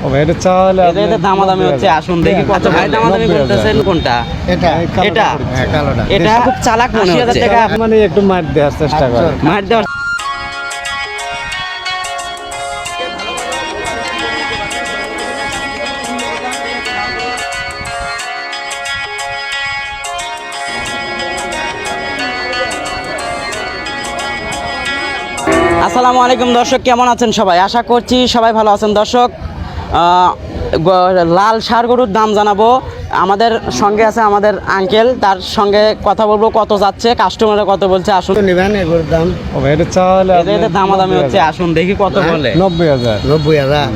ও ভাই এটা চাওয়ালে এটা দামাদামি হচ্ছে, আসুন দেখি কত ভাই দামাদামি করতেছেন কোনটা? এটা এটা হ্যাঁ কালোটা এটা খুব চালাক মনে হচ্ছে। টাকা মানে একটু মার দেওয়ার চেষ্টা করে। মার দেওয়ার আসসালামু আলাইকুম দর্শক, কেমন আছেন সবাই? আশা করছি সবাই ভালো আছেন। দর্শক, লাল ষাঁড় গরুর দাম জানাবো। আমাদের সঙ্গে আছে আমাদের আঙ্কেল, তার সঙ্গে কথা বলবো কত যাচ্ছে, কাস্টমাররা কত বলছে। আসুন নেবেন এগুলোর দাম ও ভাই এটা চাওয়ালে এটা দামাদামি হচ্ছে, আসুন দেখি কত বলে। 90,000। 90,000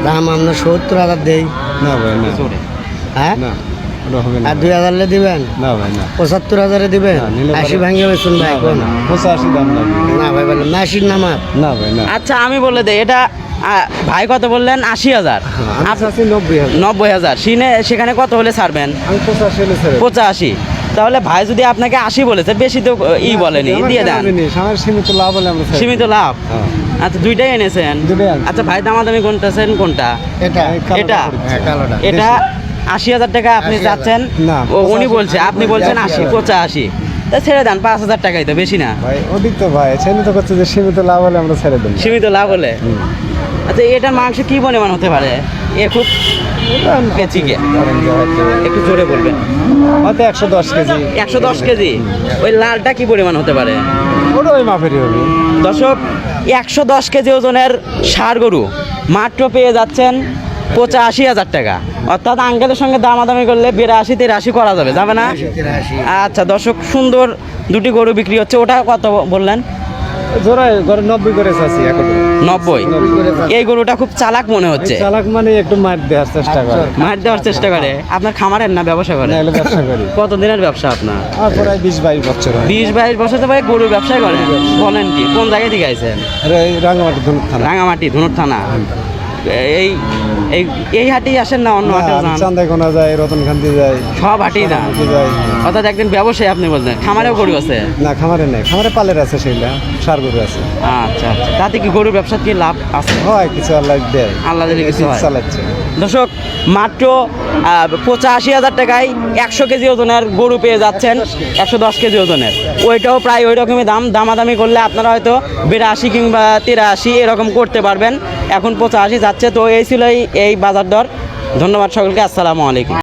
দাম আমরা 70,000 দেই। না ভাই না, হ্যাঁ না ওটা হবে না। আর 2,000 দিবেন, না ভাই না, 75,000 দিবেন। না, নিলে 80 পরে- ভাঙিয়ে বেচুন ভাই কোন? 85 দাম লাগবে। না ভাই বলেন না, 80 নামার না ভাই না, আচ্ছা আমি বলে দেই, এটা ভাই কত বললেন? 80,000। আচ্ছা 90,000। 90,000 সেখানে কত হলে ছাড়বেন? আমি 85 হলে ছেড়ে দেব। 85। তাহলে ভাই যদি আপনাকে 80 বলেছে, বেশি তো বলেনি, আমার দিয়ে কেনা দেন। জিনিস, আমার সীমিত লাভ হলে আমরা ছেড়ে দেব। সীমিত লাভ। হ্যাঁ। আচ্ছা দুইটাই এনেছেন? দুটোই আনছি। আচ্ছা ভাই দামাদামি কোনটাছেন কোনটা? এটা এই কালোটা এটা? করছি। হ্যাঁ কালোটা এটা 80,000 টাকা আপনি 80,000 যাচ্ছেন? না, উনি 85 বলছে, আপনি বলছেন 80, 85। তা ছেড়ে দেন, 5,000 টাকাই তো, বেশি না। ভাই ওদিক তো ভাই সীমিত করছে যে সীমিত লাভ হলে আমরা ছেড়ে দেব। সীমিত লাভ হলে। আচ্ছা এটার মাংস কি পরিমাণ হতে পারে? এ খুব পেঁচিকে, ধরেন যে হয়তো একটু জোরে বলবেন। 110 কেজি। 110 কেজি। ওই লালটা কি পরিমাণ হতে পারে? ওটা ওই মাপেরই হবে। দর্শক, 110 কেজি ওজনের ষাঁড় গরু মাত্র পেয়ে যাচ্ছেন 85,000 টাকা। অর্থাৎ আঙ্কেলের সঙ্গে দামাদামি করলে 82-83 করা যাবে, যাবে না? 80 আচ্ছা দর্শক, সুন্দর দুটি গরু বিক্রি হচ্ছে। ওটা কত বললেন? জোড়ায় ঘরে 90 করে চাচ্ছি এখন। 90। এই গরুটা খুব চালাক মনে হচ্ছে, চালাক মানে একটু মার দেওয়ার চেষ্টা করে। মার দেওয়ার চেষ্টা করে। আপনার খামারের না ব্যবসা করে? না হলে ব্যবসা করি। কত দিনের ব্যবসা আপনার? আর প্রায় 20-22 বছর হয়। 20-22 বছর তো ভাই গরুর ব্যবসায় করেন? বলেন কি, কোন জায়গায় থেকে আইছেন? আর এই রাঙামাটি ধনুক থানা। রাঙামাটি ধনুর থানা। এই এই এই হাটেই আসেন না অন্য হাটে যান? চান্দাইকোনা যায়, রতনখান্তি যায়, সব হাটেই যান। যায়। অর্থাৎ একদিন ব্যবসায়ী আপনি বলছেন। খামারেও গরু আছে? না খামারে নেই, খামারে পালের আছে, সেইটা সার গরু আছে। আচ্ছা আচ্ছা, তাতে কি গরুর ব্যবসা কি লাভ আছে? হয় কিছু আল্লাহ দেয়, আল্লাহ দিলে কিছু হয়। চালাচ্ছে। দর্শক, মাত্র 85,000 টাকায় 100 কেজি ওজনের গরু পেয়ে যাচ্ছেন, 110 কেজি ওজনের। ওইটাও প্রায় ওই রকমই দাম। দামাদামি করলে আপনারা হয়তো 82 কিংবা 83 এরকম করতে পারবেন। এখন 85 যাচ্ছে। তো এই ছিল এই বাজার দর। ধন্যবাদ সকলকে, আসসালামু আলাইকুম।